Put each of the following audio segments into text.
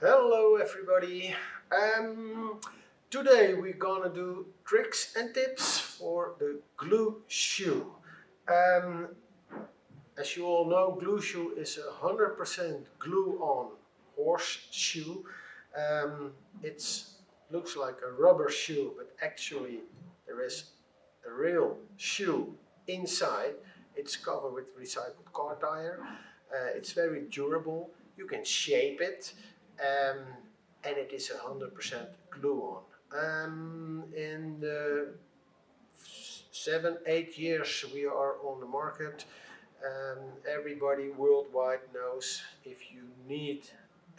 Hello everybody. Today we're gonna do tricks and tips for the Glushu. Um, as you all know, Glushu is 100% glue-on horseshoe. It looks like a rubber shoe, but actually there is a real shoe inside. It's covered with recycled car tire. It's very durable. You can shape it, um, and it is 100% glue-on. In the 7, 8 years we are on the market, everybody worldwide knows if you need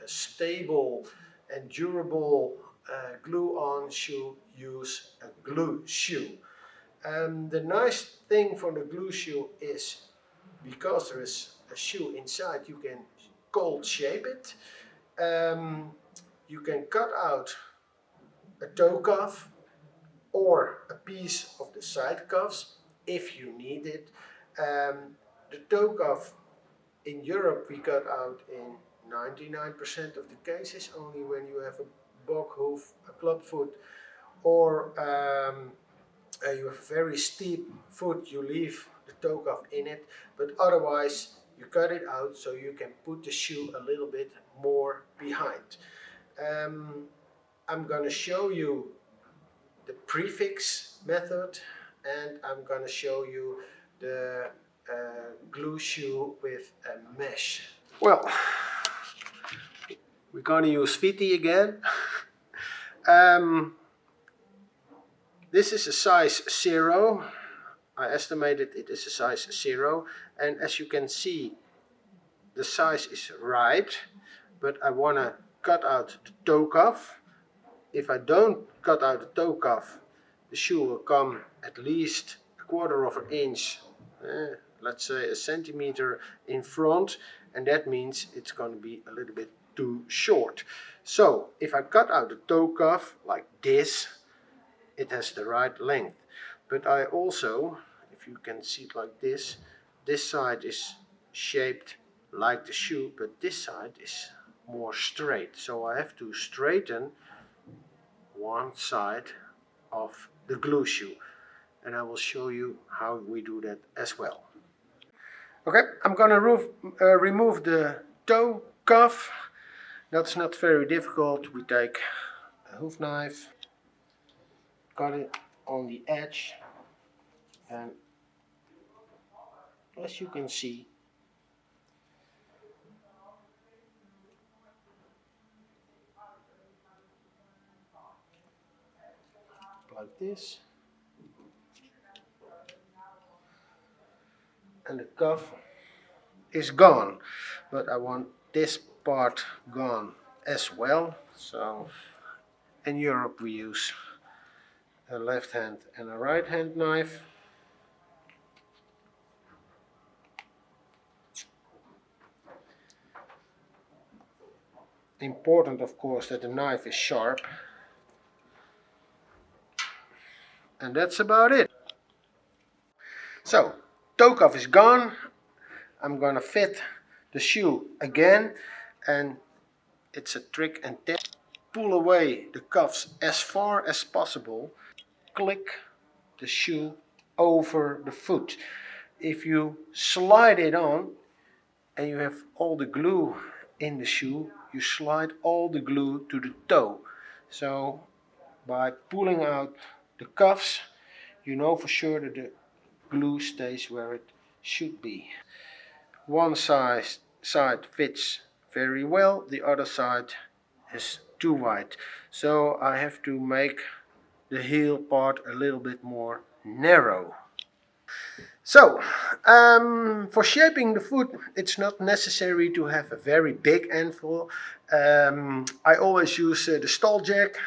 a stable and durable glue-on shoe, use a Glushu. The nice thing for the Glushu is because there is a shoe inside, you can cold shape it. You can cut out a toe cuff or a piece of the side cuffs if you need it. The toe cuff in Europe we cut out in 99% of the cases, only when you have a bog hoof, a club foot, or you have a very steep foot, you leave the toe cuff in it, but otherwise you cut it out so you can put the shoe a little bit more behind. I'm going to show you the prefix method, and I'm going to show you the Glushu with a mesh. Well, we're going to use Viti again. This is a size 0. I estimated it is a size 0, and as you can see the size is right, but I want to cut out the toe cuff. If I don't cut out the toe cuff, the shoe will come at least 1/4 of an inch, let's say a centimeter in front, and that means it's going to be a little bit too short. So if I cut out the toe cuff like this, it has the right length. But I also, if you can see it like this side is shaped like the shoe, but this side is more straight. So I have to straighten one side of the Glushu, and I will show you how we do that as well. Okay, I'm gonna remove the toe cuff. That's not very difficult. We take a hoof knife, cut it on the edge, and as you can see, like this, and the cuff is gone, but I want this part gone as well. So in Europe we use a left hand and a right hand knife. Important, of course, that the knife is sharp, and that's about it. So toe cuff is gone. I'm gonna fit the shoe again, and it's a trick and tip. Pull away the cuffs as far as possible. Click the shoe over the foot. If you slide it on and you have all the glue in the shoe, you slide all the glue to the toe. So by pulling out the cuffs, you know for sure that the glue stays where it should be. One side fits very well, the other side is too wide. So I have to make the heel part a little bit more narrow. So, for shaping the foot, it's not necessary to have a very big anvil. I always use the stall jack.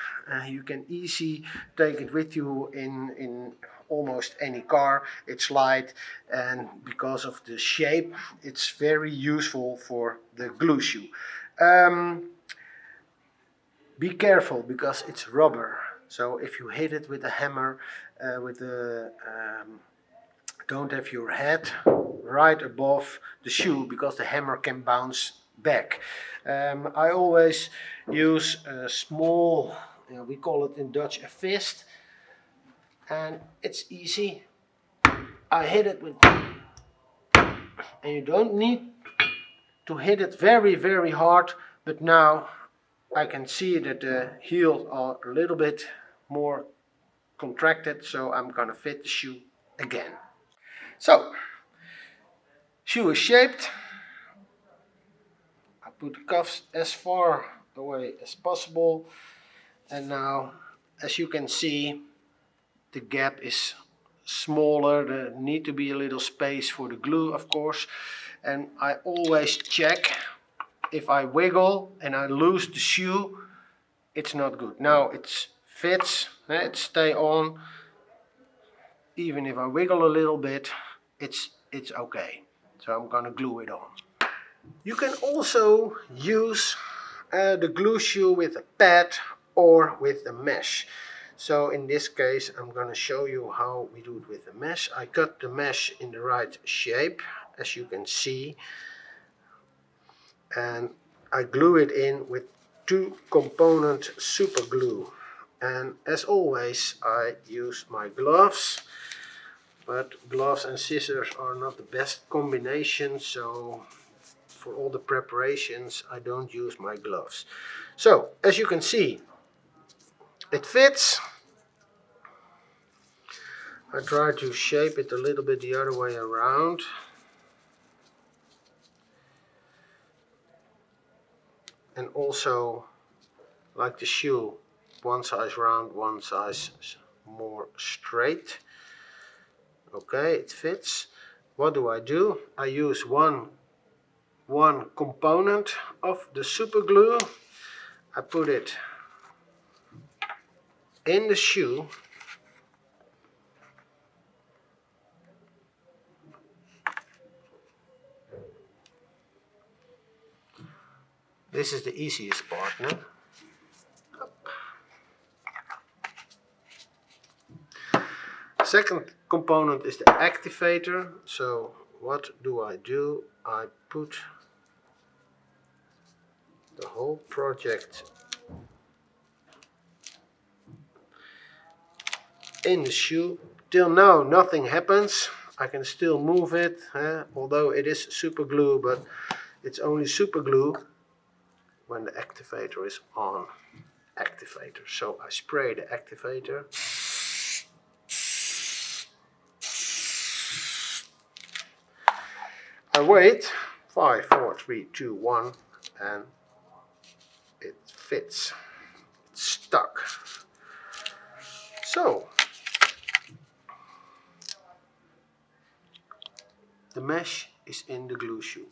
You can easily take it with you in almost any car. It's light, and because of the shape, it's very useful for the Glushu. Be careful because it's rubber. So if you hit it with a hammer, don't have your head right above the shoe, because the hammer can bounce back. I always use a small, we call it in Dutch a fist, and it's easy. I hit it with, and you don't need to hit it very hard, but now I can see that the heels are a little bit more contracted, so I'm gonna fit the shoe again. So, shoe is shaped. I put the cuffs as far away as possible, and now, as you can see, the gap is smaller. There need to be a little space for the glue, of course, and I always check. If I wiggle and I lose the shoe, it's not good. Now it fits, it stays on. Even if I wiggle a little bit, it's okay. So I'm gonna glue it on. You can also use the Glushu with a pad or with a mesh. So in this case I'm gonna show you how we do it with the mesh. I cut the mesh in the right shape, as you can see, and I glue it in with 2-component super glue. And as always, I use my gloves, but gloves and scissors are not the best combination, so for all the preparations I don't use my gloves. So as you can see, it fits. I try to shape it a little bit the other way around. And also, like the shoe, one size round, one size more straight. Okay, it fits. What do? I use one component of the super glue. I put it in the shoe. This is the easiest part now. Second component is the activator. So what do? I put the whole project in the shoe. Till now nothing happens. I can still move it, although it is super glue, but it's only super glue when the activator is on. Activator. So I spray the activator. I wait 5, 4, 3, 2, 1, and it fits. It's stuck. So the mesh is in the glue shoe.